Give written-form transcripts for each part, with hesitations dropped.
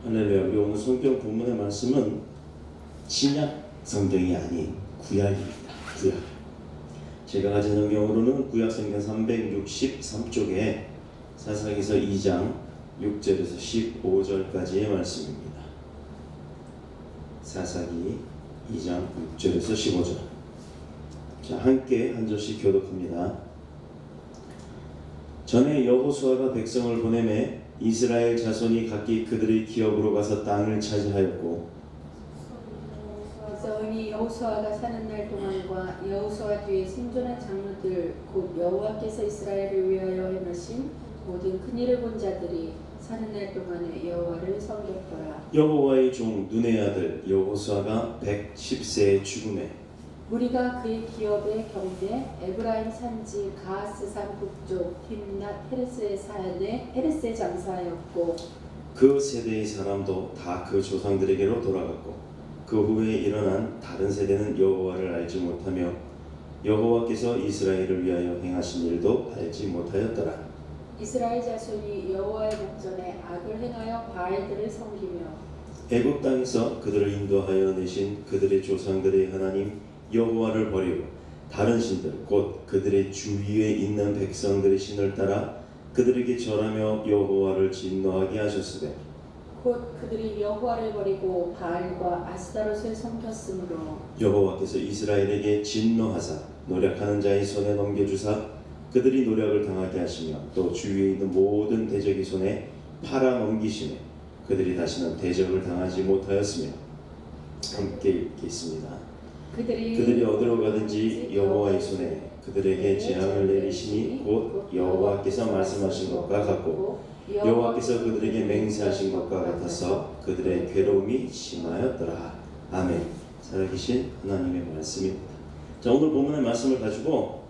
할렐루야. 우리 오늘 성경 본문의 말씀은 신약 성경이 아닌 구약입니다. 구약. 제가 가진 성경으로는 구약 성경 363쪽에 사사기서 2장 6절에서 15절까지의 말씀입니다. 사사기 2장 6절에서 15절. 자, 함께 한 절씩 교독합니다. 전에 여호수아가 백성을 보내매 이스라엘 자손이 각기 그들의 기업으로 가서 땅을 차지하였고, 백성이 여호수아가 사는 날 동안과 여호수아 뒤에 생존한 장로들 곧 여호와께서 이스라엘을 위하여 행하신 모든 큰일을 본 자들이 사는 날 동안에 여호와를 섬겼더라. 여호와의 종 눈의 아들 여호수아가 110세에 죽음에 무리가 그의 기업의 경대 에브라임 산지 가스산 북쪽 딥낫 헤레스의 사안에 헤레스에 장사하였고, 그 세대의 사람도 다 그 조상들에게로 돌아갔고, 그 후에 일어난 다른 세대는 여호와를 알지 못하며 여호와께서 이스라엘을 위하여 행하신 일도 알지 못하였더라. 이스라엘 자손이 여호와의 목전에 악을 행하여 바알들을 섬기며 애굽 땅에서 그들을 인도하여 내신 그들의 조상들의 하나님 여호와를 버리고 다른 신들 곧 그들의 주위에 있는 백성들의 신을 따라 그들에게 절하며 여호와를 진노하게 하셨으되, 곧 그들이 여호와를 버리고 바알과 아스타롯을 섬겼으므로 여호와께서 이스라엘에게 진노하사 노력하는 자의 손에 넘겨주사 그들이 노력을 당하게 하시며 또 주위에 있는 모든 대적의 손에 팔아 넘기시매 그들이 다시는 대적을 당하지 못하였으며. 함께 읽겠습니다. 그들이 어디로 가든지 여호와의 손에 그들에게 재앙을 내리시니 곧 여호와께서 말씀하신 것과 같고 여호와께서 그들에게 맹세하신 것과 같아서 그들의 괴로움이 심하였더라. 아멘. 살아계신 하나님의 말씀입니다. 자, 오늘 본문의 말씀을 가지고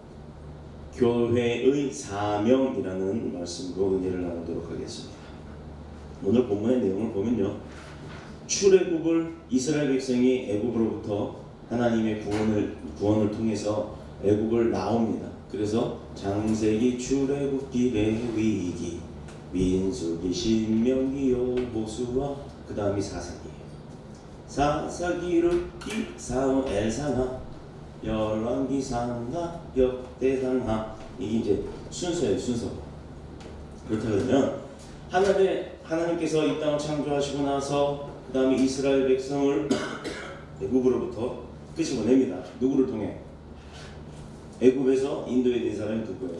교회의 사명이라는 말씀으로 은혜를 나누도록 하겠습니다. 오늘 본문의 내용을 보면요, 출애굽을 이스라엘 백성이 애굽으로부터 하나님의 구원을 통해서 애굽을 나옵니다. 그래서 창세기, 출애굽기, 레위기, 민수기, 신명기, 여호수아, 그 다음이 사사기예요. 사사기, 룻기, 사무, 엘상하, 열왕기, 상하, 역대상하. 이게 이제 순서예요, 순서. 그렇다 그러면 하나님께서 이 땅을 창조하시고 나서 그 다음에 이스라엘 백성을 애굽으로부터 끄집어냅니다. 누구를 통해? 애굽에서 인도에 낸 사람이 누구예요?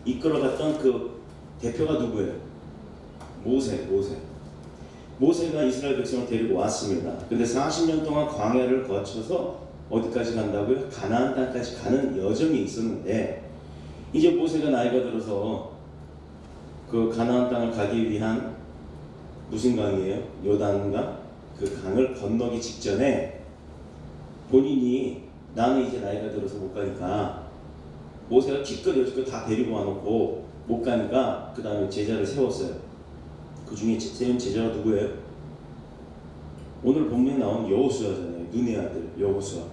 이끌어갔던 그 대표가 누구예요? 모세가 이스라엘 백성을 데리고 왔습니다. 근데 40년 동안 광야를 거쳐서 어디까지 간다고요? 가나안 땅까지 가는 여정이 있었는데, 이제 모세가 나이가 들어서 그 가나안 땅을 가기 위한 무슨 강이에요? 요단강? 그 강을 건너기 직전에 본인이 나는 이제 나이가 들어서 못 가니까, 모세가 기껏 여지껏 다 데리고 와놓고 못 가니까 그 다음에 제자를 세웠어요. 그 중에 세운 제자가 누구예요? 오늘 본문에 나온 여호수아잖아요. 눈의 아들 여호수아.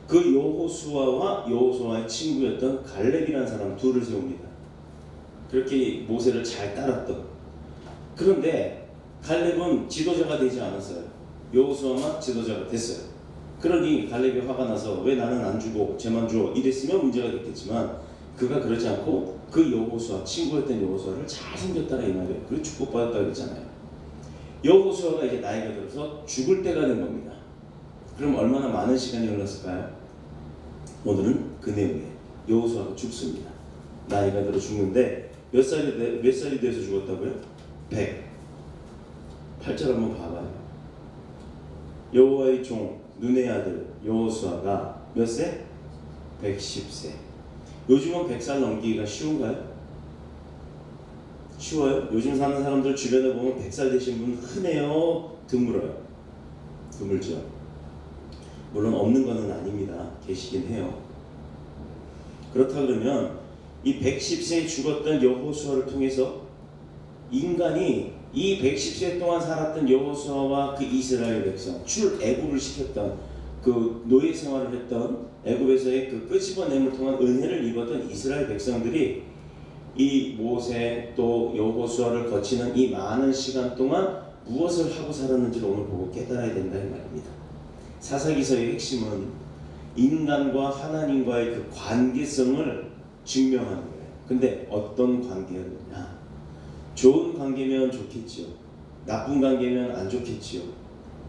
그 여호수아와 여호수아의 친구였던 갈렙이라는 사람 둘을 세웁니다. 그렇게 모세를 잘 따랐던. 그런데 갈렙은 지도자가 되지 않았어요. 여호수아만 지도자가 됐어요. 그러니 갈렙이 화가 나서 왜 나는 안 주고 쟤만 줘 이랬으면 문제가 됐겠지만, 그가 그러지 않고 그 여호수아, 친구였던 여호수아를 잘 섬겼다라 이 말이에요. 그리고 축복받았다 그랬잖아요. 여호수아가 이제 나이가 들어서 죽을 때가 된 겁니다. 그럼 얼마나 많은 시간이 흘렀을까요? 오늘은 그 내용이에요. 여호수아가 죽습니다. 나이가 들어 죽는데 몇 살이 돼서 죽었다고요? 100. 8절 한번 봐봐요. 여호와의 종 눈의 아들 여호수아가 몇 세? 110세. 요즘은 100살 넘기기가 쉬운가요? 쉬워요? 요즘 사는 사람들 주변에 보면 100살 되신 분 흔해요? 드물어요? 드물죠. 물론 없는 것은 아닙니다. 계시긴 해요. 그렇다 그러면 이 110세에 죽었던 여호수아를 통해서 인간이 이 110세 동안 살았던 여호수아와 그 이스라엘 백성, 출애굽을 시켰던 그 노예 생활을 했던 애굽에서의 그 끄집어냄을 통한 은혜를 입었던 이스라엘 백성들이 이 모세 또 여호수아를 거치는 이 많은 시간 동안 무엇을 하고 살았는지를 오늘 보고 깨달아야 된다 이 말입니다. 사사기서의 핵심은 인간과 하나님과의 그 관계성을 증명하는 거예요. 근데 어떤 관계였느냐? 좋은 관계면 좋겠지요. 나쁜 관계면 안 좋겠지요.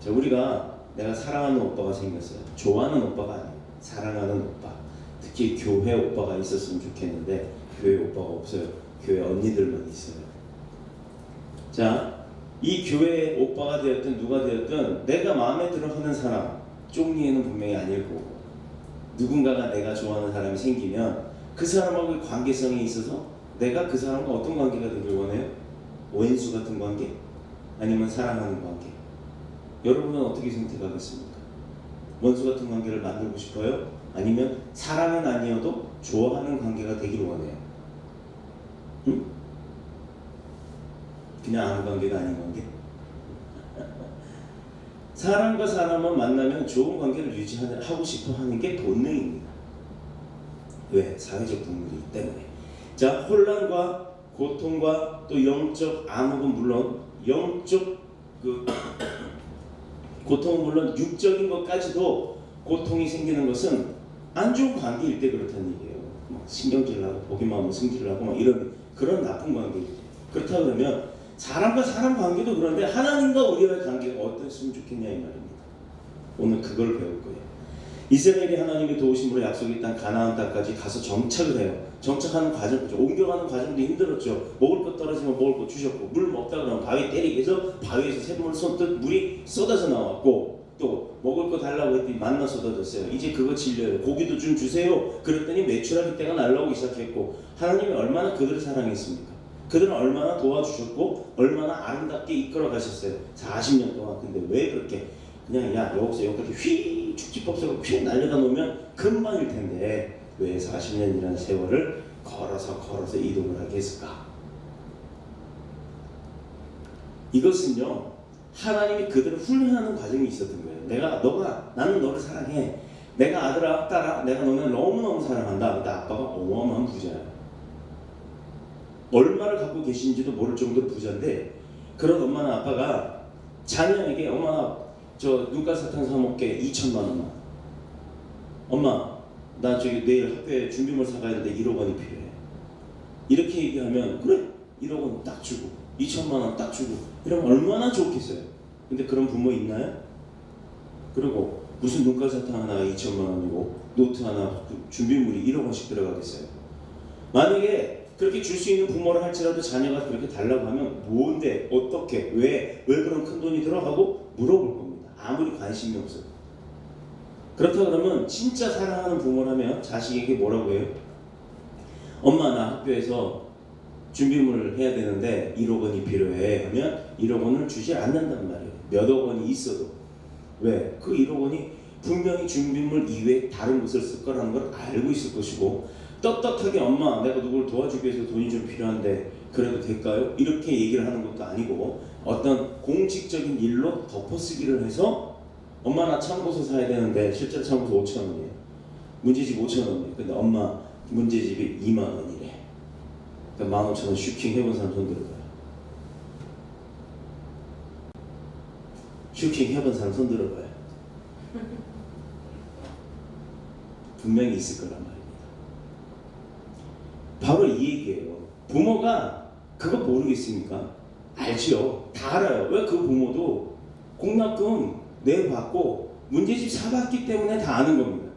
자, 우리가 내가 사랑하는 오빠가 생겼어요. 좋아하는 오빠가 아니에요. 사랑하는 오빠. 특히 교회 오빠가 있었으면 좋겠는데 교회 오빠가 없어요. 교회 언니들만 있어요. 자, 이 교회 오빠가 되었든 누가 되었든 내가 마음에 들어하는 사람 쪽리에는 분명히 아닐 거고, 누군가가 내가 좋아하는 사람이 생기면 그 사람하고의 관계성에 있어서 내가 그 사람과 어떤 관계가 되길 원해요? 원수 같은 관계? 아니면 사랑하는 관계? 여러분은 어떻게 선택하겠습니까? 원수 같은 관계를 만들고 싶어요? 아니면 사랑은 아니어도 좋아하는 관계가 되길 원해요? 응? 그냥 아무 관계가 아닌 관계? 사람과 사람은 만나면 좋은 관계를 유지하고 싶어 하는 게 본능입니다. 왜? 사회적 동물이기 때문에. 자, 혼란과 고통과 또 영적 암흑은 물론, 영적 고통은 물론 육적인 것까지도 고통이 생기는 것은 안 좋은 관계일 때 그렇다는 얘기예요. 막 신경질 나고 보기만 하면 승질을 하고 막 이런 그런 나쁜 관계일 때. 그렇다 그러면 사람과 사람 관계도 그런데 하나님과 우리와의 관계가 어땠으면 좋겠냐 이 말입니다. 오늘 그걸 배울 거예요. 이스라엘이 하나님의 도우심으로 약속의 땅 가나안 땅까지 가서 정착을 해요. 정착하는 과정이죠. 옮겨가는 과정도 힘들었죠. 먹을 것 떨어지면 먹을 것 주셨고, 물 먹다 그러면 바위 때리기 해서 바위에서 샘물 쏟듯 물이 쏟아져 나왔고, 또 먹을 거 달라고 했더니 만나 쏟아졌어요. 이제 그거 질려요. 고기도 좀 주세요. 그랬더니 메추라기 떼가 날라오기 시작했고, 하나님이 얼마나 그들을 사랑했습니까? 그들은 얼마나 도와주셨고 얼마나 아름답게 이끌어 가셨어요. 40년 동안. 근데 왜 그렇게 그냥 야 여기서 여기까지 휘 축지법석을 휘 날려다 놓으면 금방일 텐데 왜 40년이라는 세월을 걸어서 이동을 하게 했을까? 이것은요, 하나님이 그들을 훈련하는 과정이 있었던 거예요. 나는 너를 사랑해. 내가 아들아 딸아 내가 너네 너무너무 사랑한다. 근데 아빠가 어마어마한 부자야. 얼마를 갖고 계신지도 모를 정도로 부자인데, 그런 엄마나 아빠가 자녀에게 엄마 저 눈깔 사탕 사 먹게 2천만 원만. 엄마 나 저기 내일 학교에 준비물 사가야 되는데 1억 원이 필요해. 이렇게 얘기하면 그래 1억 원 딱 주고 2천만 원 딱 주고 이러면 얼마나 좋겠어요. 근데 그런 부모 있나요? 그리고 무슨 눈깔 사탕 하나가 2천만 원이고 노트 하나 준비물이 1억 원씩 들어가겠어요. 만약에 그렇게 줄 수 있는 부모를 할지라도 자녀가 그렇게 달라고 하면 뭔데 어떻게 왜 그런 큰 돈이 들어가고 물어볼 겁니다. 아무리 관심이 없어도. 그렇다 그러면 진짜 사랑하는 부모라면 자식에게 뭐라고 해요? 엄마 나 학교에서 준비물을 해야 되는데 1억 원이 필요해 하면 1억 원을 주지 않는단 말이에요. 몇억 원이 있어도. 왜? 그 1억 원이 분명히 준비물 이외에 다른 곳을 쓸 거라는 걸 알고 있을 것이고, 떳떳하게 엄마 내가 누구를 도와주기 위해서 돈이 좀 필요한데 그래도 될까요? 이렇게 얘기를 하는 것도 아니고 어떤 공식적인 일로 덮어쓰기를 해서 엄마 나 참고서 사야 되는데 실제로 참고서 5천 원이에요. 문제집 5천 원이에요. 근데 엄마 문제집이 2만 원이래. 그러니까 15,000원 슈킹 해본 사람 손 들어봐요. 슈킹 해본 사람 손 들어봐요. 분명히 있을 거란 말이에요. 바로 이 얘기예요. 부모가 그거 모르겠습니까? 알지요. 다 알아요. 왜? 그 부모도 공납금 내받고 문제집 사봤기 때문에 다 아는 겁니다.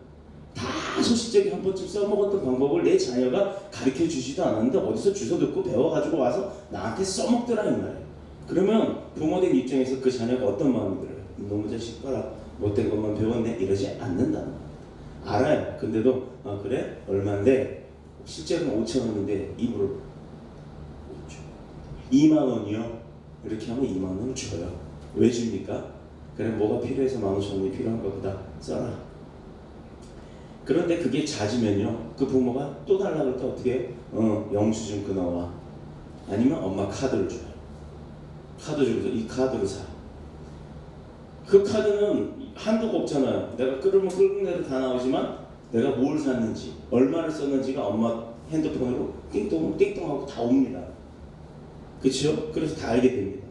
다 소시적인 한 번쯤 써먹었던 방법을 내 자녀가 가르쳐 주지도 않았는데 어디서 주워 듣고 배워가지고 와서 나한테 써먹더라 이 말이에요. 그러면 부모된 입장에서 그 자녀가 어떤 마음이 들어요? 이놈의 자식 봐라 못된 것만 배웠네 이러지 않는다는 겁니다. 알아요. 근데도 그래? 얼만데? 실제로는 5천 원인데 입으로 2만 원이요? 이렇게 하면 2만 원을 줘요. 왜 줍니까? 그래 뭐가 필요해서 15,000원이 필요한가 보다 써라. 그런데 그게 잦으면요, 그 부모가 또 달라고 할 때 어떻게 해요? 영수증 끊어와. 아니면 엄마 카드를 줘요. 카드 주고서 이 카드로 사. 그 카드는 한도가 없잖아요. 내가 끓으면 끓는 대로 다 나오지만 내가 뭘 샀는지, 얼마를 썼는지가 엄마 핸드폰으로 띵동띵동하고 다 옵니다. 그렇죠? 그래서 다 알게 됩니다.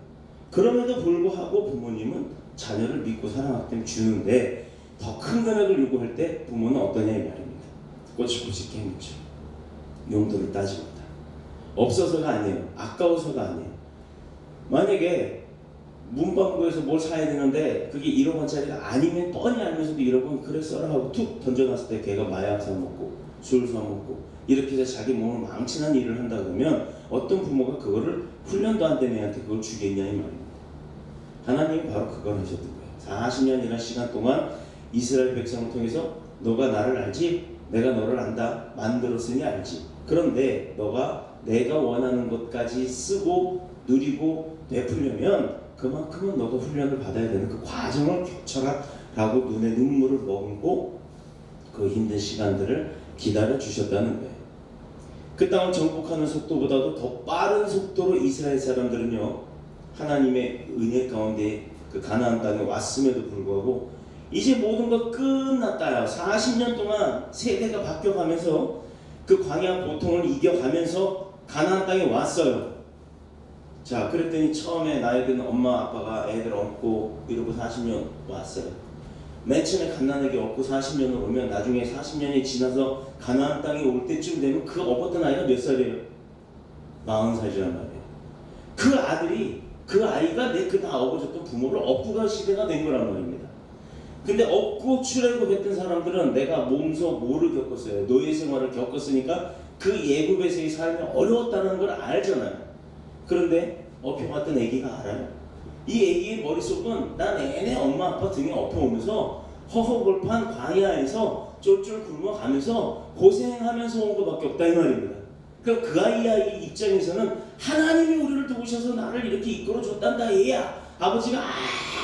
그럼에도 불구하고 부모님은 자녀를 믿고 사랑하기 때문에 주는데 더 큰 금액을 요구할 때 부모는 어떠냐 이 말입니다. 꼬치꼬치 깨물죠. 용도를 따집니다. 없어서가 아니에요. 아까워서가 아니에요. 만약에 문방구에서 뭘 사야 되는데 그게 1억 원짜리가 아니면 뻔히 알면서도 1억 원 그래 써라 하고 툭 던져놨을 때 걔가 마약 사 먹고 술 사 먹고 이렇게 해서 자기 몸을 망치는 일을 한다 그러면 어떤 부모가 그거를 훈련도 안 된 애한테 그걸 주겠냐 이 말입니다. 하나님이 바로 그걸 하셨던 거예요. 40년이라는 시간 동안 이스라엘 백성을 통해서 너가 나를 알지? 내가 너를 안다. 만들었으니 알지. 그런데 너가 내가 원하는 것까지 쓰고 누리고 베풀려면 그만큼은 너가 훈련을 받아야 되는 그 과정을 겪어라라고 눈에 눈물을 머금고 그 힘든 시간들을 기다려 주셨다는 거예요. 그 땅을 정복하는 속도보다도 더 빠른 속도로 이스라엘 사람들은요 하나님의 은혜 가운데 그 가나안 땅에 왔음에도 불구하고 이제 모든 거 끝났다요. 40년 동안 세대가 바뀌어가면서 그 광야 고통을 이겨가면서 가나안 땅에 왔어요. 자, 그랬더니 처음에 나이 든 엄마 아빠가 애들 업고 이러고 40년 왔어요. 맨 처음에 갓난아기 업고 40년을 오면 나중에 40년이 지나서 가나안 땅에 올 때쯤 되면 그 업었던 아이가 몇 살이에요? 40살이란 말이에요. 그 아들이 그 아이가 내 그 다 업어줬던 부모를 업고 갈 시대가 된 거란 말입니다. 근데 업고 출애굽했던 사람들은 내가 몸소 뭐를 겪었어요? 노예 생활을 겪었으니까 그 예굽에서의 삶이 어려웠다는 걸 알잖아요. 그런데 업혀갔던 애기가 알아요? 이 애기의 머릿속은 난 내내 엄마 아빠 등에 업혀오면서 허허벌판 광야에서 쫄쫄 굶어가면서 고생하면서 온 것밖에 없다 이 말입니다. 그럼 그 아이 입장에서는 하나님이 우리를 도우셔서 나를 이렇게 이끌어줬단다 얘야. 아버지가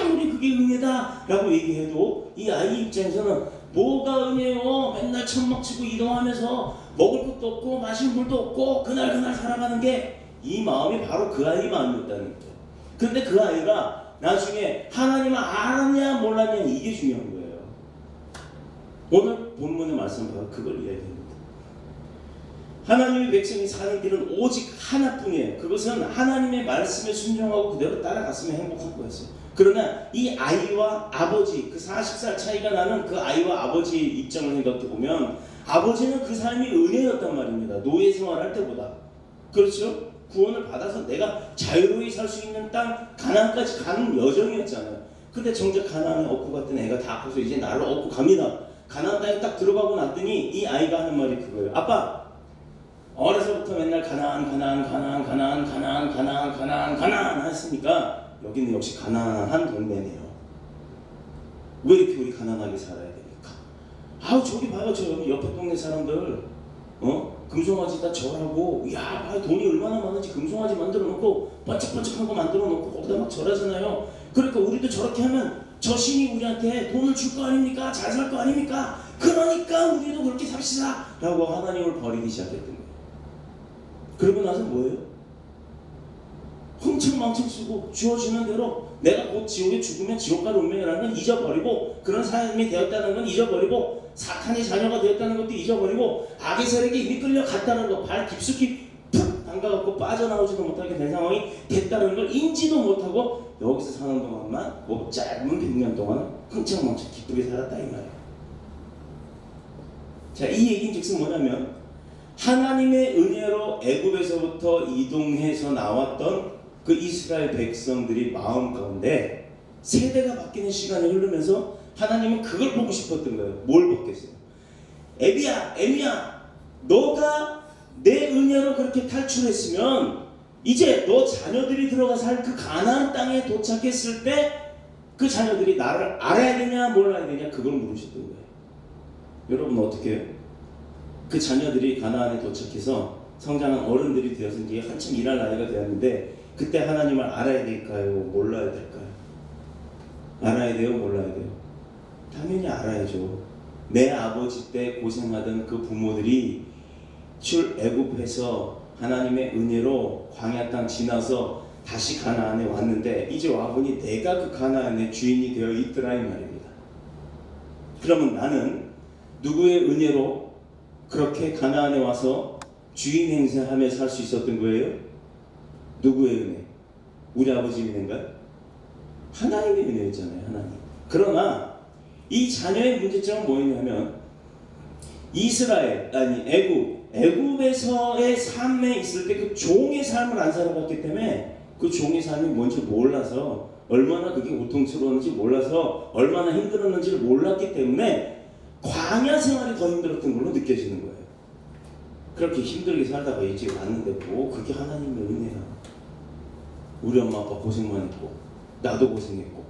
아무리 그게 은혜다 라고 얘기해도 이 아이 입장에서는 뭐가 은혜요? 맨날 천막치고 이동하면서 먹을 것도 없고 마실 물도 없고 그날 살아가는 게 이 마음이 바로 그 아이 마음이었다는 거예요. 그런데 그 아이가 나중에 하나님을 알았냐 몰랐냐 이게 중요한 거예요. 오늘 본문의 말씀은 바로 그걸 이야기합니다. 하나님의 백성이 사는 길은 오직 하나뿐이에요. 그것은 하나님의 말씀에 순종하고 그대로 따라갔으면 행복한 거였어요. 그러나 이 아이와 아버지, 그 40살 차이가 나는 그 아이와 아버지의 입장을 생각해보면 아버지는 그 삶이 은혜였단 말입니다. 노예 생활할 때보다. 그렇죠? 구원을 받아서 내가 자유로이 살 수 있는 땅 가나안까지 가는 여정이었잖아요. 근데 정작 가나안에 업고 갔던 애가 다 커서 이제 나를 업고 갑니다. 가나안 땅에 딱 들어가고 났더니 이 아이가 하는 말이 그거예요. 아빠, 어려서부터 맨날 가나안 했으니까 여기는 역시 가나안한 동네네요. 왜 이렇게 우리 가난하게 살아야 됩니까? 아우 저기 봐요 저 옆에 동네 사람들 금송아지 다 절하고 야 돈이 얼마나 많은지 금송아지 만들어 놓고 번쩍번쩍한 거 만들어 놓고 거기다 막 절하잖아요. 그러니까 우리도 저렇게 하면 저 신이 우리한테 돈을 줄 거 아닙니까? 잘 살 거 아닙니까? 그러니까 우리도 그렇게 삽시다 라고 하나님을 버리기 시작했던 거예요. 그러고 나서 뭐예요? 흥청망청 쓰고 주어지는 대로 내가 곧 지옥에 죽으면 지옥 갈 운명이라는 건 잊어버리고 그런 삶이 되었다는 건 잊어버리고 사탄의 자녀가 되었다는 것도 잊어버리고 악의 세력에 이미 끌려갔다는 거 발 깊숙이 푹 담가갖고 빠져나오지도 못하게 된 상황이 됐다는 걸 인지도 못하고 여기서 사는 동안만 뭐 짧은 100년 동안 흥청망청 기쁘게 살았다 이 말이에요. 자, 이 얘기는 즉슨 뭐냐면 하나님의 은혜로 애굽에서부터 이동해서 나왔던 그 이스라엘 백성들이 마음 가운데 세대가 바뀌는 시간이 흐르면서 하나님은 그걸 보고 싶었던 거예요. 뭘 봤겠어요? 에비야, 너가 내 은혜로 그렇게 탈출했으면 이제 너 자녀들이 들어가 살 그 가나안 땅에 도착했을 때 그 자녀들이 나를 알아야 되냐 몰라야 되냐 그걸 물으셨던 거예요. 여러분 어떻게 해요? 그 자녀들이 가나안에 도착해서 성장한 어른들이 되어서 이제 한참 일할 나이가 되었는데 그때 하나님을 알아야 될까요? 몰라야 될까요? 알아야 돼요? 몰라야 돼요? 당연히 알아야죠. 내 아버지 때 고생하던 그 부모들이 출애굽해서 하나님의 은혜로 광야 땅 지나서 다시 가나안에 왔는데 이제 와보니 내가 그 가나안의 주인이 되어 있더라 이 말입니다. 그러면 나는 누구의 은혜로 그렇게 가나안에 와서 주인 행세하며 살 수 있었던 거예요? 누구의 은혜? 우리 아버지 은혜인가요? 하나님의 은혜였잖아요. 하나님. 그러나 이 자녀의 문제점은 뭐였냐면 애굽에서의 삶에 있을 때 그 종의 삶을 안 살아봤기 때문에 그 종의 삶이 뭔지 몰라서 얼마나 그게 고통스러웠는지 몰라서 얼마나 힘들었는지를 몰랐기 때문에 광야 생활이 더 힘들었던 걸로 느껴지는 거예요. 그렇게 힘들게 살다가 이제 왔는데 뭐 그게 하나님의 은혜야. 우리 엄마 아빠 고생만 했고 나도 고생했고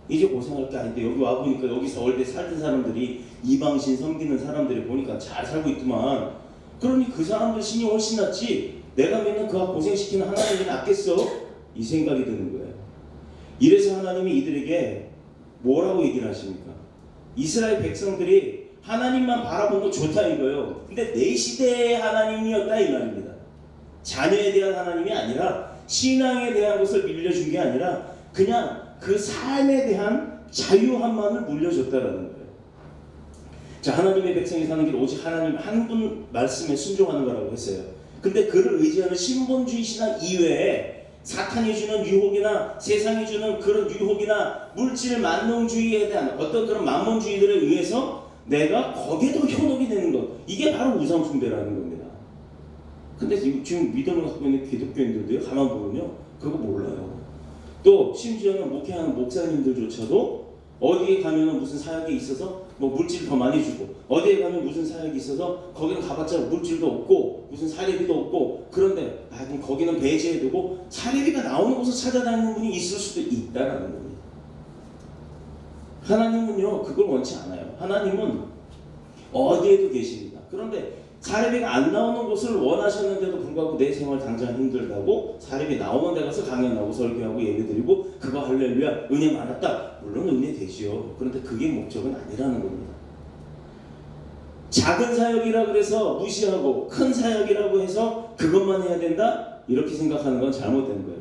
이제 고생할 게 아닌데 여기 와보니까 여기 서울대 살던 사람들이 이방신 섬기는 사람들이 보니까 잘 살고 있더만. 그러니 그 사람들 신이 훨씬 낫지 내가 맨날 그가 고생시키는 하나님이 낫겠어? 이 생각이 드는 거예요. 이래서 하나님이 이들에게 뭐라고 얘기를 하십니까? 이스라엘 백성들이 하나님만 바라보는 거 좋다 이거예요. 근데 내 시대의 하나님이었다 이 말입니다. 자녀에 대한 하나님이 아니라 신앙에 대한 것을 밀려준 게 아니라 그냥 그 삶에 대한 자유함만을 물려줬다라는 거예요. 자, 하나님의 백성이 사는 길 오직 하나님 한 분 말씀에 순종하는 거라고 했어요. 근데 그를 의지하는 신본주의 신앙 이외에 사탄이 주는 유혹이나 세상이 주는 그런 유혹이나 물질 만능주의에 대한 어떤 그런 만몬주의들에 의해서 내가 거기에도 현혹이 되는 것, 이게 바로 우상숭배라는 겁니다. 근데 지금 믿음을 갖고 있는 기독교인들도요, 가만 보면요 그거 몰라요. 또 심지어는 목회하는 목사님들조차도 어디에 가면은 무슨 사역이 있어서 뭐 물질 더 많이 주고 어디에 가면 무슨 사역이 있어서 거기는 가봤자 물질도 없고 무슨 사례비도 없고 그런데 그럼 거기는 배제해두고 사례비가 나오는 곳을 찾아다니는 분이 있을 수도 있다라는 겁니다. 하나님은요 그걸 원치 않아요. 하나님은 어디에도 계십니다. 그런데 사례비가 안 나오는 곳을 원하셨는데도 불구하고 내 생활 당장 힘들다고 사례비 나오는 데 가서 강연하고 설교하고 예배드리고 그거 할렐루야 은혜 많았다. 물론 은혜 되지요. 그런데 그게 목적은 아니라는 겁니다. 작은 사역이라 그래서 무시하고 큰 사역이라고 해서 그것만 해야 된다? 이렇게 생각하는 건 잘못된 거예요.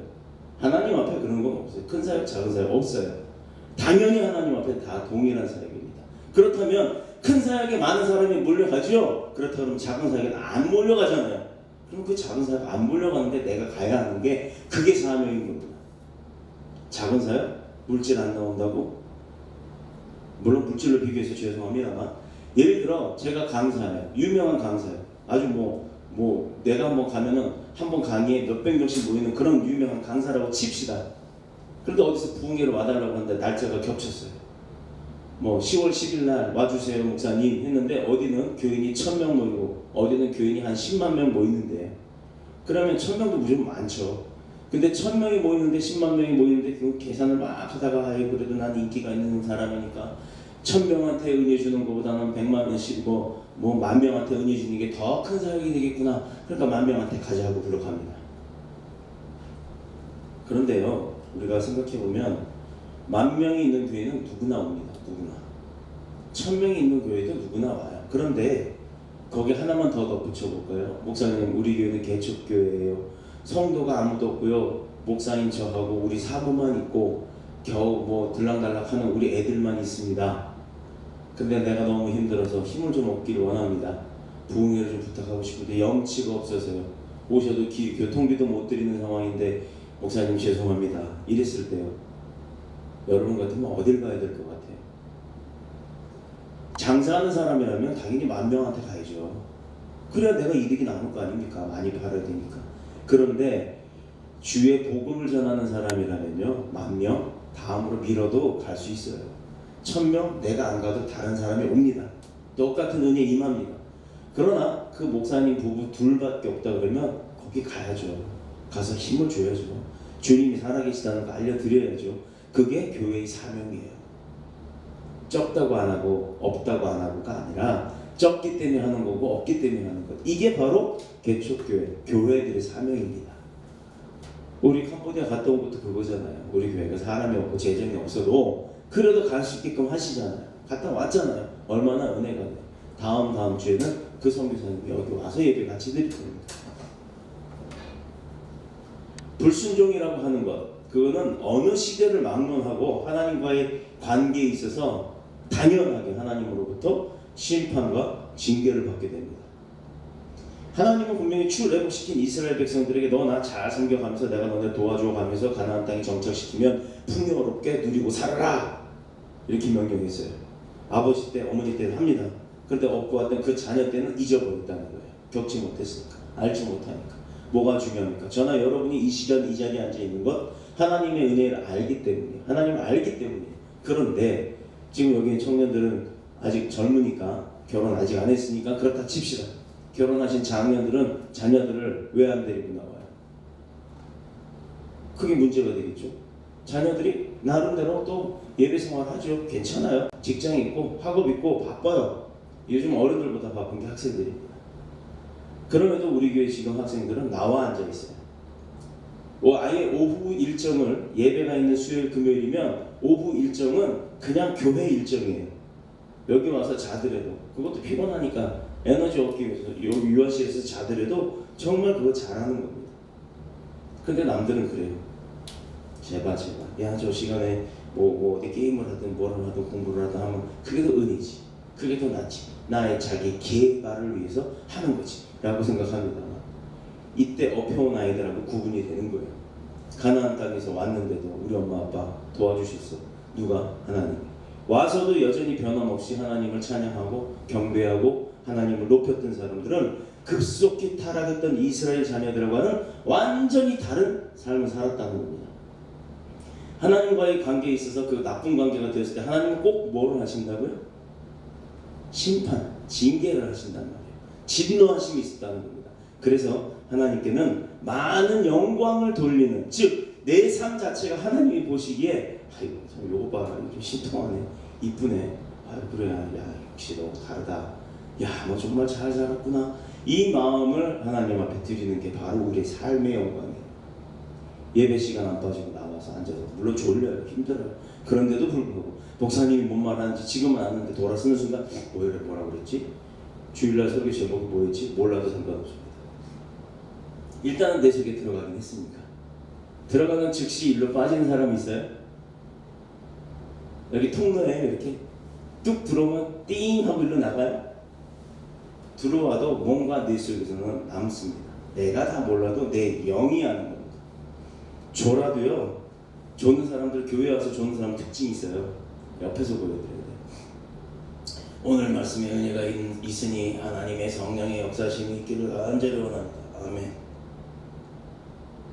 하나님 앞에 그런 건 없어요. 큰 사역 작은 사역 없어요. 당연히 하나님 앞에 다 동일한 사역입니다. 그렇다면 큰 사역에 많은 사람이 몰려가죠. 그렇다면 작은 사역에 안 몰려가잖아요. 그럼 그 작은 사역 안 몰려가는데 내가 가야 하는 게 그게 사명인 겁니다. 작은 사역? 물질 안 나온다고? 물론 물질로 비교해서 죄송합니다만 예를 들어 제가 강사예요. 유명한 강사예요. 아주 내가 가면은 한 번 강의에 몇백 명씩 모이는 그런 유명한 강사라고 칩시다. 그런데 어디서 부흥회로 와달라고 하는데 날짜가 겹쳤어요. 10월 10일 날 와주세요 목사님 했는데 어디는 교인이 1000명 모이고 어디는 교인이 한 10만 명 모이는데 그러면 1000명도 무조건 많죠. 근데 1000명이 모이는데 10만 명이 모이는데 그 계산을 막 하다가 그래도 난 인기가 있는 사람이니까 1000명한테 은혜 주는 것보다는 100만 원씩 만 명한테 은혜 주는 게 더 큰 사역이 되겠구나. 그러니까 10,000명한테 가자고 불러갑니다. 그런데요 우리가 생각해보면 10,000명이 있는 교회는 누구나 옵니다. 누구나. 1000명이 있는 교회도 누구나 와요. 그런데 거기 하나만 더 덧붙여볼까요? 목사님 우리 교회는 개척교회예요. 성도가 아무도 없고요. 목사님 저하고 우리 사모만 있고 겨우 들락달락하는 우리 애들만 있습니다. 근데 내가 너무 힘들어서 힘을 좀 얻기를 원합니다. 부흥회를 좀 부탁하고 싶은데 영치가 없어서요. 오셔도 교통비도 못 드리는 상황인데 목사님 죄송합니다. 이랬을 때요. 여러분 같으면 어딜 가야 될 것 같아요? 장사하는 사람이라면 당연히 10,000명한테 가야죠. 그래야 내가 이득이 남을 거 아닙니까? 많이 팔아야 되니까. 그런데 주의 복음을 전하는 사람이라면요 10,000명 다음으로 밀어도 갈 수 있어요. 1000명 내가 안 가도 다른 사람이 옵니다. 똑같은 은혜 임합니다. 그러나 그 목사님 부부 둘밖에 없다 그러면 거기 가야죠. 가서 힘을 줘야죠. 주님이 살아계시다는 거 알려드려야죠. 그게 교회의 사명이에요. 적다고 안 하고 없다고 안 하고가 아니라 적기 때문에 하는 거고 없기 때문에 하는 것. 이게 바로 개척교회, 교회들의 사명입니다. 우리 캄보디아 갔다 온 것도 그거잖아요. 우리 교회가 사람이 없고 재정이 없어도 그래도 갈 수 있게끔 하시잖아요. 갔다 왔잖아요. 얼마나 은혜가 돼. 다음 주에는 그 선교사님이 여기 와서 예배 같이 드릴 겁니다. 불순종이라고 하는 것, 그거는 어느 시대를 막론하고 하나님과의 관계에 있어서 당연하게 하나님으로부터 심판과 징계를 받게 됩니다. 하나님은 분명히 출애굽시킨 이스라엘 백성들에게 너 나 잘 섬겨가면서 내가 너네 도와줘가면서 가나안 땅에 정착시키면 풍요롭게 누리고 살아라 이렇게 명령했어요. 아버지 때 어머니 때는 합니다. 그런데 업고 왔던 그 자녀 때는 잊어버렸다는 거예요. 겪지 못했으니까, 알지 못하니까. 뭐가 중요합니까? 저나 여러분이 이 시간 이 자리에 앉아 있는 것 하나님의 은혜를 알기 때문이에요. 하나님을 알기 때문이에요. 그런데 지금 여기 청년들은 아직 젊으니까 결혼 아직 안 했으니까 그렇다 칩시다. 결혼하신 자녀들은 자녀들을 왜 안 데리고 나와요? 그게 문제가 되겠죠. 자녀들이 나름대로 또 예배 생활하죠. 괜찮아요. 직장 있고 학업 있고 바빠요. 요즘 어른들보다 바쁜 게 학생들입니다. 그럼에도 우리 교회 지금 학생들은 나와 앉아 있어요. 아예 오후 일정을 예배가 있는 수요일 금요일이면 오후 일정은 그냥 교회 일정이에요. 여기 와서 자더라도 그것도 피곤하니까 에너지 얻기 위해서 유아실에서 자더라도 정말 그거 잘하는 겁니다. 근데 남들은 그래요. 제발 야 저 시간에 뭐 어디 게임을 하든 뭐를 하든 공부를 하든 하면 그게 더 은혜지. 그게 더 낫지. 나의 자기 개발을 위해서 하는 거지 라고 생각합니다. 이때 업혀온 아이들하고 구분이 되는 거예요. 가나안 땅에서 왔는데도 우리 엄마 아빠 도와주셨어. 누가? 하나님. 와서도 여전히 변함없이 하나님을 찬양하고 경배하고 하나님을 높였던 사람들은 급속히 타락했던 이스라엘 자녀들과는 완전히 다른 삶을 살았다는 겁니다. 하나님과의 관계에 있어서 그 나쁜 관계가 되었을 때 하나님은 꼭 뭐를 하신다고요? 심판, 징계를 하신단 말이에요. 진노하심이 있었다는 겁니다. 그래서 하나님께는 많은 영광을 돌리는, 즉 내 삶 자체가 하나님이 보시기에 아이고 참 요거 봐, 좀 신통하네, 이쁘네, 아유 그래, 야 역시 너 다르다, 야 너 정말 잘 자랐구나, 이 마음을 하나님 앞에 드리는 게 바로 우리의 삶의 영광이에요. 예배 시간 안 빠지고 나와서 앉아서 물론 졸려요, 힘들어요. 그런데도 불구하고 목사님이 뭔 말하는지 지금은 아는데 돌아서는 순간 뭐라고 그랬지? 주일날 설교 제목이 뭐였지? 몰라도 상관없습니다. 일단은 내 속에 들어가긴 했으니까. 들어가는 즉시 일로 빠지는 사람이 있어요? 여기 통로에 이렇게 뚝 들어오면 띵 하고 일로 나가요? 들어와도 뭔가 내 속에서는 남습니다. 내가 다 몰라도 내 영이 아는 겁니다. 조라도요, 조는 사람들, 교회 와서 조는 사람 특징이 있어요. 옆에서 보여드려야 돼요. 오늘 말씀에 은혜가 있으니 하나님의 성령의 역사심이 있기를 간절히 원합니다. 아멘.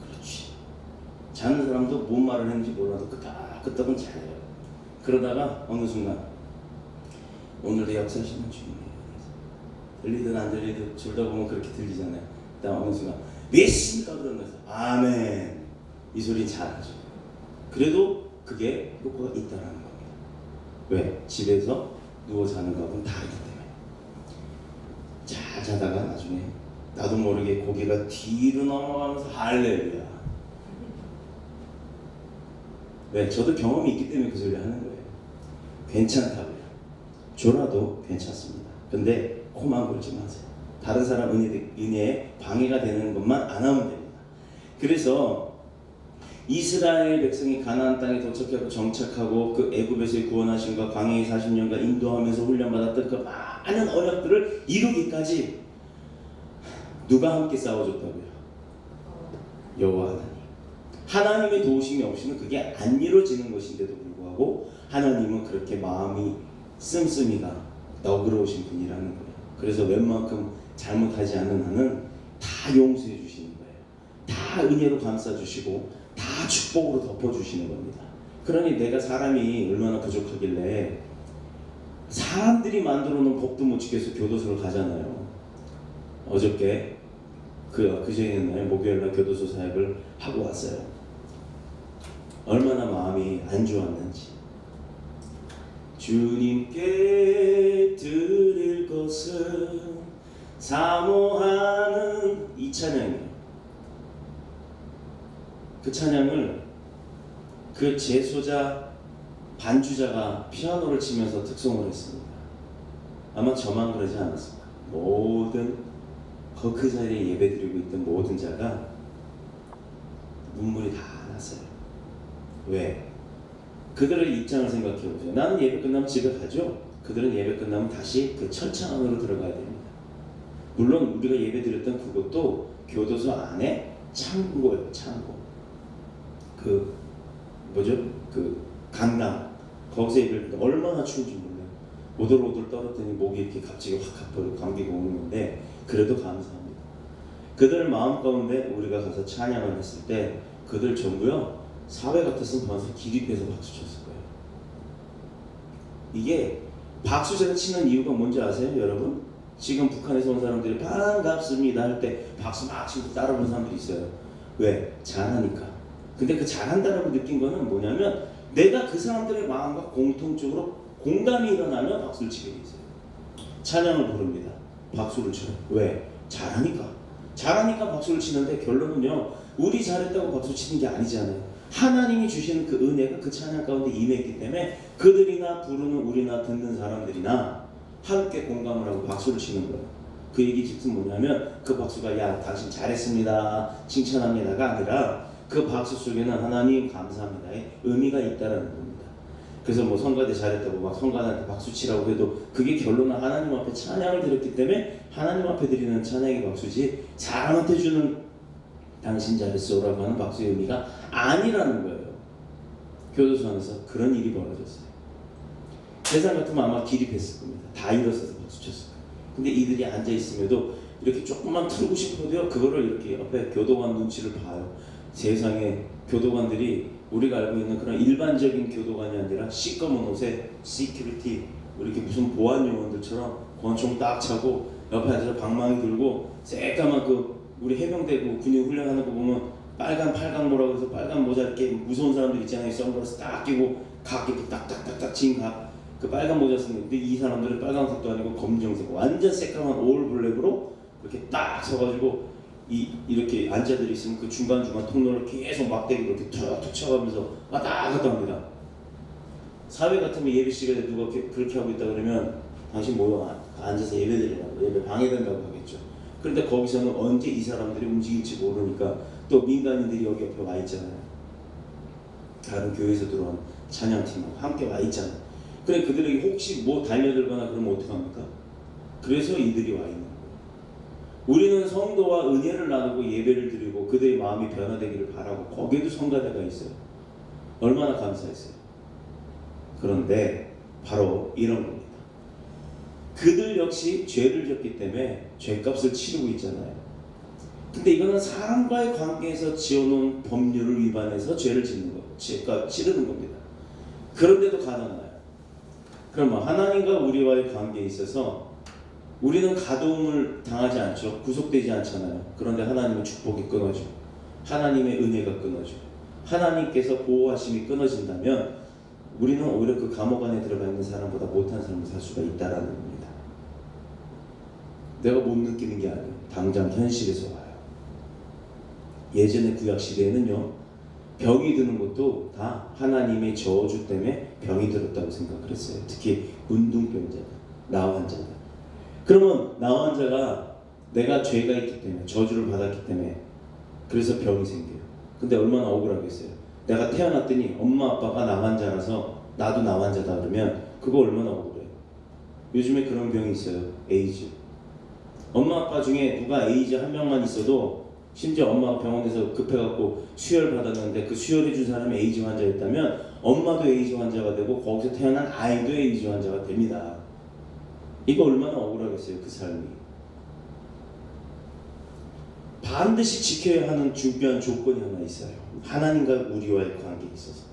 그렇지. 자는 사람도 뭔 말을 했는지 몰라도 끄떡은 잘해요. 그러다가 어느 순간 오늘도 역사심은 주님이에요. 들리든 안 들리든 졸다 보면 그렇게 들리잖아요. 그다음 어느 순간 믿습니까? 그러면서 아멘. 이 소리는 잘하죠. 그래도 그게 효과가 있다는 겁니다. 왜? 집에서 누워 자는 거하고는 다르기 때문에. 잘 자다가 나중에 나도 모르게 고개가 뒤로 넘어가면서 할렐루야. 왜? 저도 경험이 있기 때문에 그 소리 하는 거예요. 괜찮다고요. 졸아도 괜찮습니다. 근데 코만 골지 마세요. 다른 사람 은혜에 방해가 되는 것만 안 하면 됩니다. 그래서 이스라엘 백성이 가나안 땅에 도착하고 정착하고 그 애굽에서의 구원하심과 광야의 40년간 인도하면서 훈련받았던 그 많은 언약들을 이루기까지 누가 함께 싸워줬다고요? 여호와 하나님. 하나님의 도우심이 없이는 그게 안 이루어지는 것인데도 불구하고 하나님은 그렇게 마음이 씀씀이가 너그러우신 분이라는 거예요. 그래서 웬만큼 잘못하지 않는 한은 다 용서해 주시는 거예요. 다 은혜로 감싸주시고 다 축복으로 덮어주시는 겁니다. 그러니 내가 사람이 얼마나 부족하길래 사람들이 만들어 놓은 법도 못 지켜서 교도소를 가잖아요. 어저께 그제였나요? 목요일날 교도소 사역을 하고 왔어요. 얼마나 마음이 안 좋았는지. 주님께 드릴 것은 사모하는 이 찬양이에요. 그 찬양을 그 제소자 반주자가 피아노를 치면서 특송을 했습니다. 아마 저만 그러지 않았습니다. 모든 그 자리에 예배드리고 있던 모든 자가 눈물이 다 났어요. 왜? 그들의 입장을 생각해 보세요. 나는 예배 끝나면 집에 가죠. 그들은 예배 끝나면 다시 그 철창 안으로 들어가야 됩니다. 물론 우리가 예배 드렸던 그것도 교도소 안에 창고예요. 창고. 그 뭐죠? 그 강당 거기서 예배를 드렸는데 얼마나 추운지 몰라요. 오돌오돌 떨었더니 목이 이렇게 갑자기 확 버리고 감기가 오는데 그래도 감사합니다. 그들 마음 가운데 우리가 가서 찬양을 했을 때 그들 전부요 사회 같았으면 벌써 기립해서 박수 쳤을 거예요. 이게 박수 제가 치는 이유가 뭔지 아세요, 여러분? 지금 북한에서 온 사람들이 반갑습니다 할 때 박수 막 치고 따라오는 사람들이 있어요. 왜? 잘하니까. 근데 그 잘한다라고 느낀 거는 뭐냐면 내가 그 사람들의 마음과 공통적으로 공감이 일어나면 박수를 치게 돼 있어요. 찬양을 부릅니다. 박수를 쳐요. 왜? 잘하니까. 잘하니까 박수를 치는데 결론은요. 우리 잘했다고 박수 치는 게 아니잖아요. 하나님이 주시는 그 은혜가 그 찬양 가운데 임했기 때문에 그들이나 부르는 우리나 듣는 사람들이나 함께 공감을 하고 박수를 치는 거예요. 그 얘기 즉슨 뭐냐면 그 박수가 야 당신 잘했습니다 칭찬합니다가 아니라 그 박수 속에는 하나님 감사합니다의 의미가 있다라는 겁니다. 그래서 뭐 성가대 잘했다고 막 성가대한테 박수 치라고 해도 그게 결론은 하나님 앞에 찬양을 드렸기 때문에 하나님 앞에 드리는 찬양의 박수지 사람한테 주는 당신 잘했어라고 하는 박수의 의미가 아니라는 거예요. 교도소 안에서 그런 일이 벌어졌어요. 세상 같으면 아마 기립했을 겁니다. 다 일어서서 박수 쳤을 거예요. 근데 이들이 앉아 있음에도 이렇게 조금만 틀고 싶어도요 그거를 이렇게 옆에 교도관 눈치를 봐요. 세상에 교도관들이 우리가 알고 있는 그런 일반적인 교도관이 아니라 시꺼먼 옷에 시큐리티 이렇게 무슨 보안 요원들처럼 권총 딱 차고 옆에 앉아서 방망이 들고 새까만 그 우리 해병대 그 군인 훈련하는 거 보면 빨간 팔각모라고 해서 빨간 모자 이렇게 무서운 사람들 있잖아요. 선글라스 딱 끼고 각 이렇게 딱딱딱딱 친 각 그 빨간 모자 쓰는 근데 이 사람들은 빨간색도 아니고 검정색 완전 새까만 올 블랙으로 이렇게 딱 서가지고 이렇게 앉아들 있으면 그 중간중간 통로를 계속 막대기로 이렇게 툭툭 쳐가면서 왔다 갔다 합니다. 사회 같으면 예배 시간에 누가 그렇게 하고 있다 그러면 당신 모여 앉아서 예배 드리라고 예배 방해된다고 하겠죠. 그런데 거기서는 언제 이 사람들이 움직일지 모르니까 또 민간인들이 여기 옆에 와 있잖아요. 다른 교회에서 들어온 찬양팀하고 함께 와 있잖아요. 그래 그들에게 혹시 뭐 달려들거나 그러면 어떡합니까? 그래서 이들이 와 있는 거예요. 우리는 성도와 은혜를 나누고 예배를 드리고 그들의 마음이 변화되기를 바라고 거기에도 성가대가 있어요. 얼마나 감사했어요. 그런데 바로 이런 겁니다. 그들 역시 죄를 졌기 때문에 죄값을 치르고 있잖아요. 근데 이거는 사람과의 관계에서 지어놓은 법률을 위반해서 죄를 짓는 거, 죄값 치르는 겁니다. 그런데도 가난해요. 그러면 하나님과 우리와의 관계에 있어서 우리는 가도움을 당하지 않죠. 구속되지 않잖아요. 그런데 하나님의 축복이 끊어지고 하나님의 은혜가 끊어지고 하나님께서 보호하심이 끊어진다면 우리는 오히려 그 감옥 안에 들어가 있는 사람보다 못한 삶을 살 수가 있다라는 겁니다. 내가 못 느끼는 게 아니에요. 당장 현실에서 와요. 예전의 구약 시대에는요. 병이 드는 것도 다 하나님의 저주 때문에 병이 들었다고 생각을 했어요. 특히 문둥병자가, 나 환자가. 그러면 나 환자가 내가 죄가 있기 때문에 저주를 받았기 때문에 그래서 병이 생겨요. 근데 얼마나 억울하겠어요. 내가 태어났더니 엄마 아빠가 나 환자라서 나도 나 환자다 그러면 그거 얼마나 억울해요. 요즘에 그런 병이 있어요. 에이즈. 엄마 아빠 중에 누가 에이즈 한 명만 있어도 심지어 엄마가 병원에서 급해갖고 수혈 받았는데 그 수혈해준 사람이 에이즈 환자였다면 엄마도 에이즈 환자가 되고 거기서 태어난 아이도 에이즈 환자가 됩니다. 이거 얼마나 억울하겠어요. 그 삶이. 반드시 지켜야 하는 중요한 조건이 하나 있어요. 하나님과 우리와의 관계에 있어서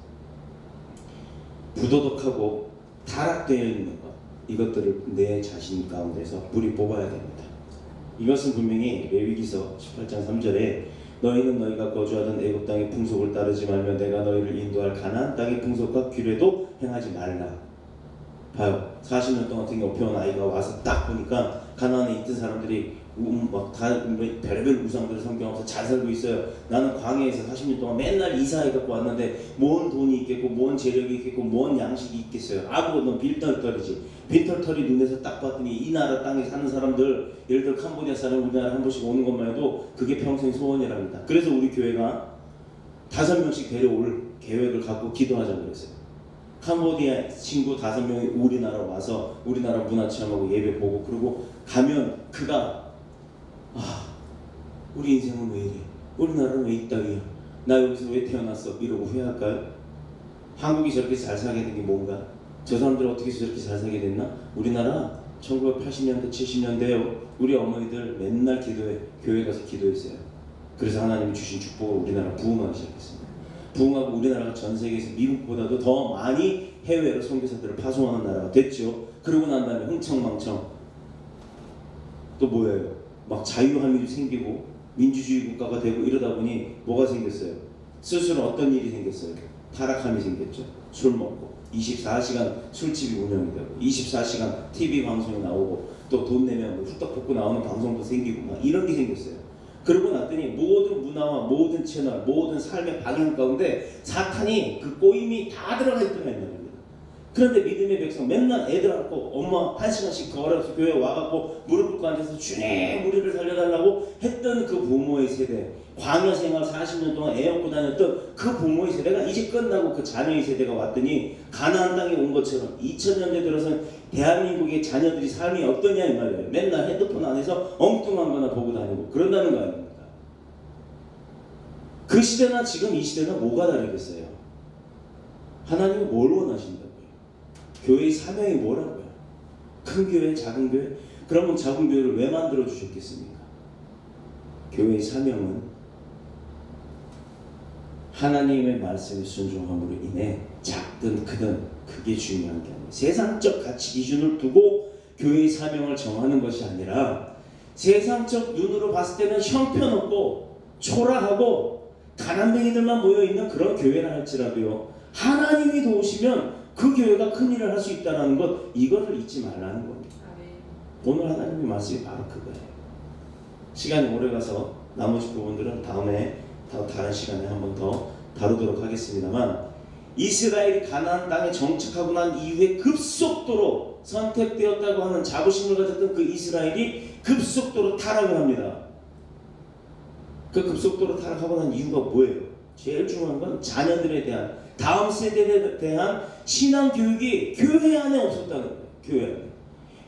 부도덕하고 타락되어 있는 것, 이것들을 내 자신 가운데서 뿌리 뽑아야 됩니다. 이것은 분명히 레위기서 18장 3절에 너희는 너희가 거주하던 애굽 땅의 풍속을 따르지 말며 내가 너희를 인도할 가나안 땅의 풍속과 규례도 행하지 말라. 봐요. 40년 동안 되게 업혀온 아이가 와서 딱 보니까 가나안에 있던 사람들이 막 다 별의별 우상들을 섬겨하면서 잘 살고 있어요. 나는 광야에서 40년 동안 맨날 이사해갖고 왔는데 뭔 돈이 있겠고 뭔 재력이 있겠고 뭔 양식이 있겠어요. 아무것도 빈털털이지. 빈털털이 눈에서 딱 봤더니 이 나라 땅에 사는 사람들, 예를 들어 캄보디아 사람 우리나라 한 번씩 오는 것만 해도 그게 평생 소원이랍니다. 그래서 우리 교회가 5명씩 데려올 계획을 갖고 기도하자고 그랬어요. 캄보디아 친구 5명이 우리나라 와서 우리나라 문화 체험하고 예배 보고 그러고 가면 그가 우리 인생은 왜 이래? 우리나라는 왜 이따위야? 나 여기서 왜 태어났어? 이러고 후회할까요? 한국이 저렇게 잘 살게 된 게 뭔가? 저 사람들 어떻게 저렇게 잘 살게 됐나? 우리나라 1980년대, 70년대요. 우리 어머니들 맨날 기도해. 교회 가서 기도했어요. 그래서 하나님이 주신 축복을 우리나라 부흥하기 시작했습니다. 부흥하고 우리나라가 전 세계에서 미국보다도 더 많이 해외로 선교사들을 파송하는 나라가 됐죠. 그러고 난 다음에 흥청망청 또 뭐예요? 막 자유함이 생기고 민주주의 국가가 되고 이러다 보니 뭐가 생겼어요? 스스로 어떤 일이 생겼어요? 타락함이 생겼죠. 술 먹고 24시간 술집이 운영이 되고 24시간 TV 방송이 나오고 또 돈 내면 뭐 훌떡 벗고 나오는 방송도 생기고 막 이런 게 생겼어요. 그러고 났더니 모든 문화와 모든 채널, 모든 삶의 방향 가운데 사탄이 그 꼬임이 다 들어가 있더라 이 말입니다. 그런데 믿음의 백성 맨날 애들 안고 엄마 1시간씩 더 어려서 교회 와갖고 무릎 꿇고 앉아서 주님 우리를 살려달라고 했던 그 부모의 세대, 광야 생활 40년 동안 애 업고 다녔던 그 부모의 세대가 이제 끝나고 그 자녀의 세대가 왔더니 가나안 땅에 온 것처럼 2000년대 들어서는 대한민국의 자녀들이 삶이 어떠냐 이 말이에요. 맨날 핸드폰 안에서 엉뚱한 거나 보고 다니고 그런다는 거 아닙니까? 그 시대나 지금 이 시대가 뭐가 다르겠어요? 하나님은 뭘 원하신다고요? 교회의 사명이 뭐라고요? 큰 교회, 작은 교회? 그러면 작은 교회를 왜 만들어 주셨겠습니까? 교회의 사명은 하나님의 말씀에 순종함으로 인해 작든 크든 그게 중요한 게 아니에요. 세상적 가치 기준을 두고 교회의 사명을 정하는 것이 아니라 세상적 눈으로 봤을 때는 형편없고 초라하고 가난뱅이들만 모여있는 그런 교회라 할지라도요, 하나님이 도우시면 그 교회가 큰 일을 할 수 있다는 것, 이것을 잊지 말라는 겁니다. 오늘 하나님의 말씀이 바로 그거예요. 시간이 오래가서 나머지 부분들은 다음에 다른 시간에 한 번 더 다루도록 하겠습니다만, 이스라엘이 가나안 땅에 정착하고 난 이후에 급속도로 선택되었다고 하는 자부심을 가졌던 그 이스라엘이 급속도로 타락을 합니다. 그 급속도로 타락하고 난 이유가 뭐예요? 제일 중요한 건 자녀들에 대한, 다음 세대에 대한 신앙 교육이 교회 안에 없었다는 거예요. 교회 안에.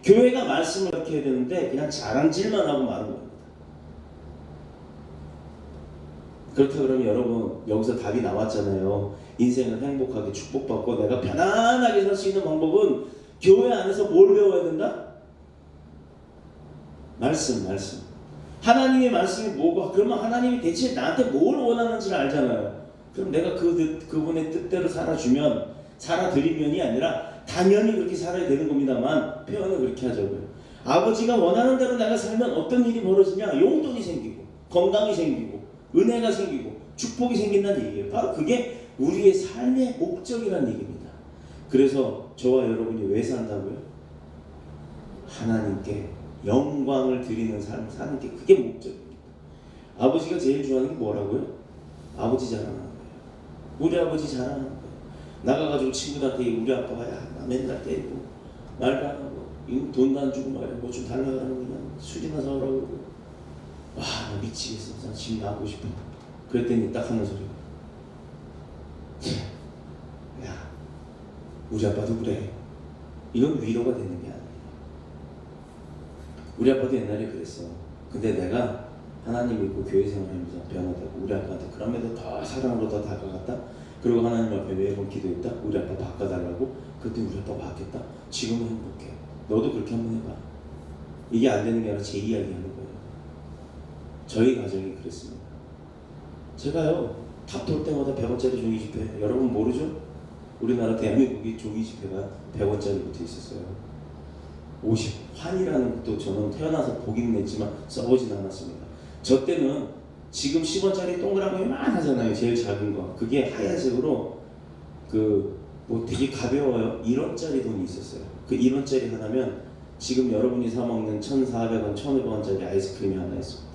교회가 말씀을 이렇게 해야 되는데 그냥 자랑질만 하고 마는 겁니다. 그렇다 그러면 여러분, 여기서 답이 나왔잖아요. 인생을 행복하게 축복받고 내가 편안하게 살 수 있는 방법은 교회 안에서 뭘 배워야 된다? 말씀. 하나님의 말씀이 뭐고, 그러면 하나님이 대체 나한테 뭘 원하는지를 알잖아요. 그럼 내가 그분의 뜻대로 살아드리면이 아니라 당연히 그렇게 살아야 되는 겁니다만, 표현을 그렇게 하자고요. 아버지가 원하는 대로 내가 살면 어떤 일이 벌어지냐? 용돈이 생기고, 건강이 생기고, 은혜가 생기고, 축복이 생긴다는 얘기예요. 바로 그게 우리의 삶의 목적이라는 얘기입니다. 그래서 저와 여러분이 왜 산다고요? 하나님께 영광을 드리는 삶을 사는 게 그게 목적입니다. 아버지가 제일 좋아하는 게 뭐라고요? 아버지 자랑하는 거예요. 우리 아버지 자랑하는 거예요. 나가가지고 친구들한테 우리 아빠가 나 맨날 때리고 말도 안 하고 돈도 안 주고 말이야 뭐 좀 달라고 하는 그냥 술이나 사오라고 그러고, 와 나 미치겠어. 나 지금 나가고 싶어. 그랬더니 딱 하는 소리가, 야 우리 아빠도 그래. 이건 위로가 되는 게 아니에요. 우리 아빠도 옛날에 그랬어. 근데 내가 하나님 믿고 교회 생활하면서 변화되고 우리 아빠한테 그럼에도 더 사랑으로 더 다가갔다. 그리고 하나님 앞에 매번 기도했다. 우리 아빠 바꿔달라고. 그때 우리 아빠 바뀌었다. 지금은 행복해. 너도 그렇게 한번 해봐. 이게 안 되는 게 아니라 제 이야기 하는 거예요. 저희 가정이 그랬습니다. 제가요 탑 돌 때마다 100원짜리 종이 지폐, 여러분 모르죠? 우리나라 대한민국이 종이 지폐가 100원짜리부터 있었어요. 50환이라는 것도 저는 태어나서 보긴 했지만 써보진 않았습니다. 저 때는 지금 10원짜리 동그라미 요만하잖아요. 제일 작은 거. 그게 하얀색으로 뭐 되게 가벼워요. 1원짜리 돈이 있었어요. 그 1원짜리 하나면 지금 여러분이 사 먹는 1,400원, 1,500원짜리 아이스크림이 하나 있습니다.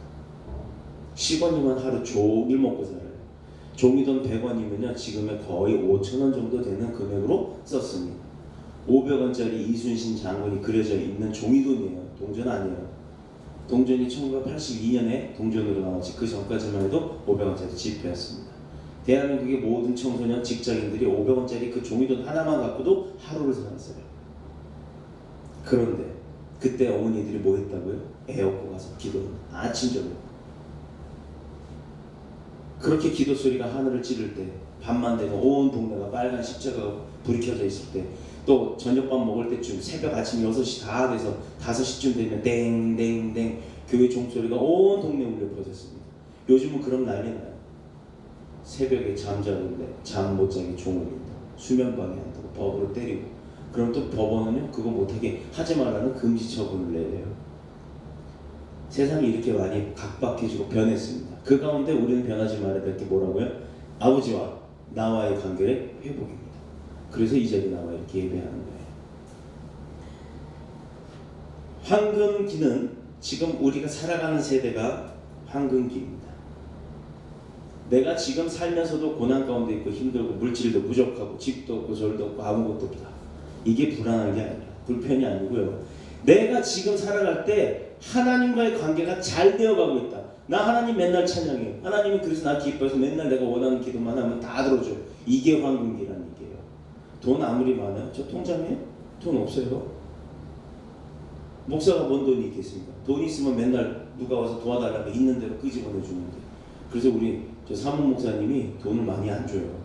10원이면 하루 종일 먹고 살아요. 종이돈 100원이면요 지금의 거의 5,000원 정도 되는 금액으로 썼습니다. 500원짜리 이순신 장군이 그려져 있는 종이돈이에요. 동전 아니에요. 동전이 1982년에 동전으로 나왔지, 그 전까지만 해도 500원짜리 지폐였습니다. 대한민국의 모든 청소년, 직장인들이 500원짜리 그 종이돈 하나만 갖고도 하루를 살았어요. 그런데 그때 어머니들이 뭐 했다고요? 애 업고 가서 기도 아침 저녁. 그렇게 기도 소리가 하늘을 찌를 때, 밤만 되면 온 동네가 빨간 십자가가 불이 켜져 있을 때, 또 저녁밥 먹을 때쯤 새벽 아침 6시 다 돼서 5시쯤 되면 땡땡땡 교회 종소리가 온 동네 울려 퍼졌습니다. 요즘은 그런 난리 나요. 새벽에 잠자는데 잠 못 자게 종을 린다, 수면 방해한다고 법으로 때리고, 그럼 또 법원은요 그거 못하게 하지 말라는 금지 처분을 내려요. 세상이 이렇게 많이 각박해지고 변했습니다. 그 가운데 우리는 변하지 말아야 될 게 뭐라고요? 아버지와 나와의 관계의 회복입니다. 그래서 이 자리에 나와 이렇게 예배하는 거예요. 황금기는 지금 우리가 살아가는 세대가 황금기입니다. 내가 지금 살면서도 고난 가운데 있고 힘들고 물질도 부족하고 집도 없고 절도 없고 아무것도 없다. 이게 불안한 게 아니라, 불편이 아니고요. 내가 지금 살아갈 때 하나님과의 관계가 잘 되어가고 있다. 나 하나님 맨날 찬양해요. 하나님이 그래서 나 기뻐해서 맨날 내가 원하는 기도만 하면 다 들어줘. 이게 황금기라는 얘기예요. 돈 아무리 많아요. 저 통장에 돈 없어요. 목사가 뭔 돈이 있겠습니까? 돈 있으면 맨날 누가 와서 도와달라고 있는 대로 끄집어내 주는데. 그래서 우리 저 사모 목사님이 돈을 많이 안 줘요.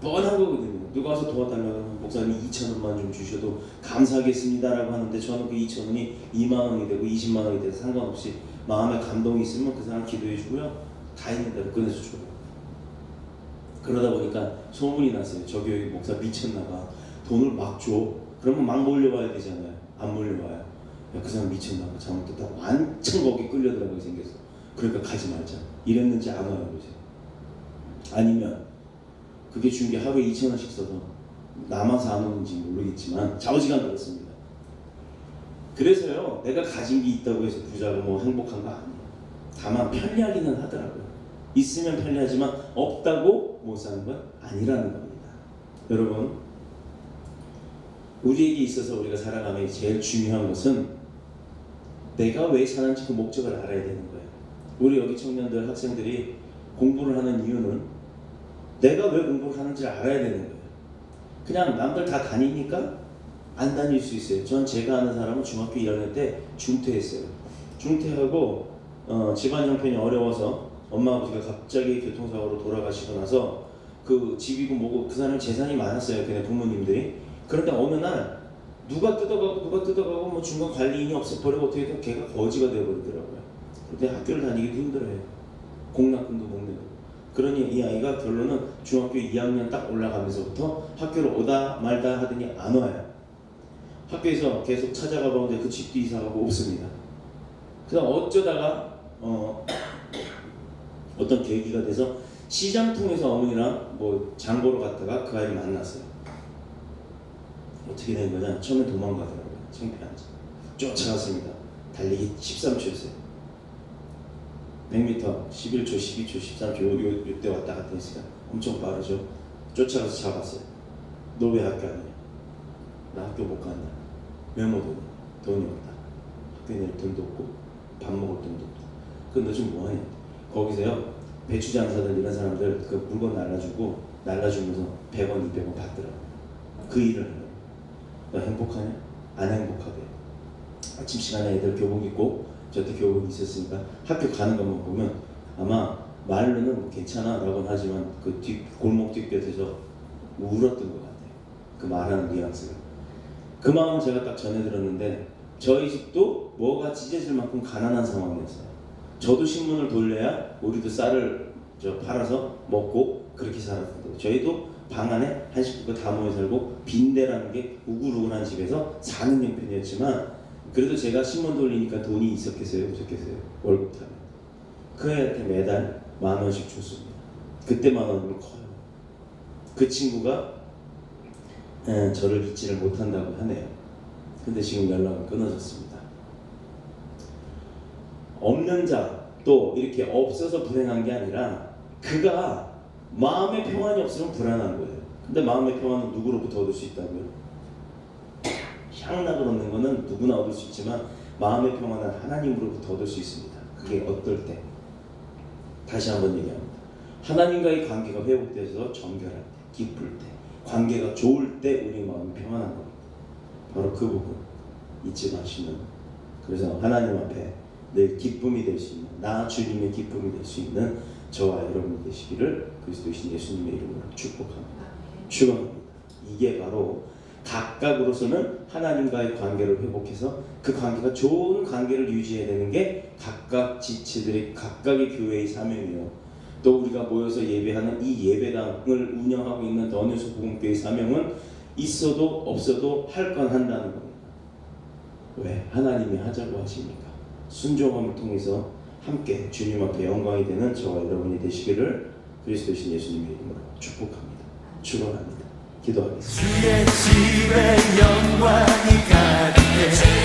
뻔한 거거든요. 누가 와서 도와달라고 목사님이 2,000원만 좀 주셔도 감사하겠습니다라고 하는데, 저는 그 2,000원이 2만 원이 되고 20만 원이 돼서 상관없이 마음에 감동이 있으면 그 사람 기도해 주고요. 다 있는 대로 꺼내서 줘요. 그러다 보니까 소문이 났어요. 저 교회 목사 미쳤나봐. 돈을 막 줘. 그러면 막 몰려와야 되잖아요. 안 몰려와요. 야, 그 사람 미쳤나봐. 잘못했다. 완전 거기 끌려들어가게 생겼어. 그러니까 가지 말자. 이랬는지 안 와요 요새. 아니면 그게 준 게 하루에 2,000원씩 써서 남아서 안 오는지 모르겠지만 좌우지간 그렇습니다. 그래서요, 내가 가진 게 있다고 해서 부자고 뭐 행복한 거 아니에요. 다만 편리하기는 하더라고요. 있으면 편리하지만 없다고 못 사는 건 아니라는 겁니다. 여러분, 우리에게 있어서 우리가 살아가면 제일 중요한 것은 내가 왜 사는지 그 목적을 알아야 되는 거예요. 우리 여기 청년들, 학생들이 공부를 하는 이유는 내가 왜 공부를 하는지 알아야 되는 거예요. 그냥 남들 다 다니니까 안 다닐 수 있어요. 전 제가 아는 사람은 중학교 1학년 때 중퇴했어요. 중퇴하고 집안 형편이 어려워서 엄마 아버지가 갑자기 교통사고로 돌아가시고 나서 그 집이고 뭐고 그 사람 재산이 많았어요. 그냥 부모님들이. 그런데 어느 날 누가 뜯어가고 뭐 중간 관리인이 없애버리고 어떻게 해서 걔가 거지가 되어버리더라고요. 그때 학교를 다니기도 힘들어요. 공락금도 못 내고. 그러니 이 아이가 결론은 중학교 2학년 딱 올라가면서부터 학교를 오다 말다 하더니 안 와요. 학교에서 계속 찾아가 보는데 그 집도 이사가고 없습니다. 그래서 어쩌다가 어떤 계기가 돼서 시장 통해서 어머니랑 뭐 장보러 갔다가 그 아이를 만났어요. 어떻게 된 거냐? 처음에 도망가더라고요. 창피한지. 쫓아갔습니다. 달리기 13초였어요. 100m 11초, 12초, 13초 요때 왔다 갔다 했으니까 엄청 빠르죠. 쫓아가서 잡았어요. 너 왜 학교 안 오냐? 나 학교 못 간다. 왜 못 오냐? 돈이 없다. 학교에 낼 돈도 없고 밥 먹을 돈도 없다. 그럼 너 지금 뭐하냐? 거기서요, 배추 장사들 이런 사람들 그 물건 날라주면서 100원, 200원 받더라고. 그 일을 하려고. 너 행복하냐? 안 행복하대. 아침 시간에 애들 교복 입고 저때 교복이 있었으니까 학교 가는 것만 보면 아마 말로는 뭐 괜찮아 라고는 하지만 그 골목 뒷곁에서 울었던 것 같아요. 그 말하는 뉘앙스가. 그 마음을 제가 딱 전해 들었는데, 저희 집도 뭐가 찢어질 만큼 가난한 상황이었어요. 저도 신문을 돌려야 우리도 쌀을 팔아서 먹고 그렇게 살았는데, 저희도 방 안에 한 식구가 다 모여 살고 빈대라는 게 우글우글한 집에서 사는 형편이었지만, 그래도 제가 신문 돌리니까 돈이 있었겠어요? 없었겠어요? 월급 타면 그 애한테 매달 10,000원씩 줬습니다. 그때 10,000원으로 커요. 그 친구가 저를 잊지를 못한다고 하네요. 근데 지금 연락은 끊어졌습니다. 없는 자, 또 이렇게 없어서 불행한 게 아니라 그가 마음의 평안이 없으면 불안한 거예요. 근데 마음의 평안은 누구로부터 얻을 수 있다고요? 향락을 얻는 것은 누구나 얻을 수 있지만 마음의 평안은 하나님으로부터 얻을 수 있습니다. 그게 어떨 때? 다시 한번 얘기합니다. 하나님과의 관계가 회복돼서 정결할 때, 기쁠 때, 관계가 좋을 때 우리 마음이 평안한 겁니다. 바로 그 부분. 잊지 마시는, 그래서 하나님 앞에 늘 기쁨이 될 수 있는, 나 주님의 기쁨이 될 수 있는 저와 여러분이 되시기를 그리스도이신 예수님의 이름으로 축복합니다. 축원합니다. 이게 바로 각각으로서는 하나님과의 관계를 회복해서 그 관계가 좋은 관계를 유지해야 되는 게 각각 지체들의 각각의 교회의 사명이요, 또 우리가 모여서 예배하는 이 예배당을 운영하고 있는 더뉴스 복음교회의 사명은 있어도 없어도 할 건 한다는 겁니다. 왜? 하나님이 하자고 하시니까. 순종함을 통해서 함께 주님 앞에 영광이 되는 저와 여러분이 되시기를 그리스도이신 예수님의 이름으로 축복합니다. 축원합니다. 기도하겠습니다. 주의 집에 영광이 가득해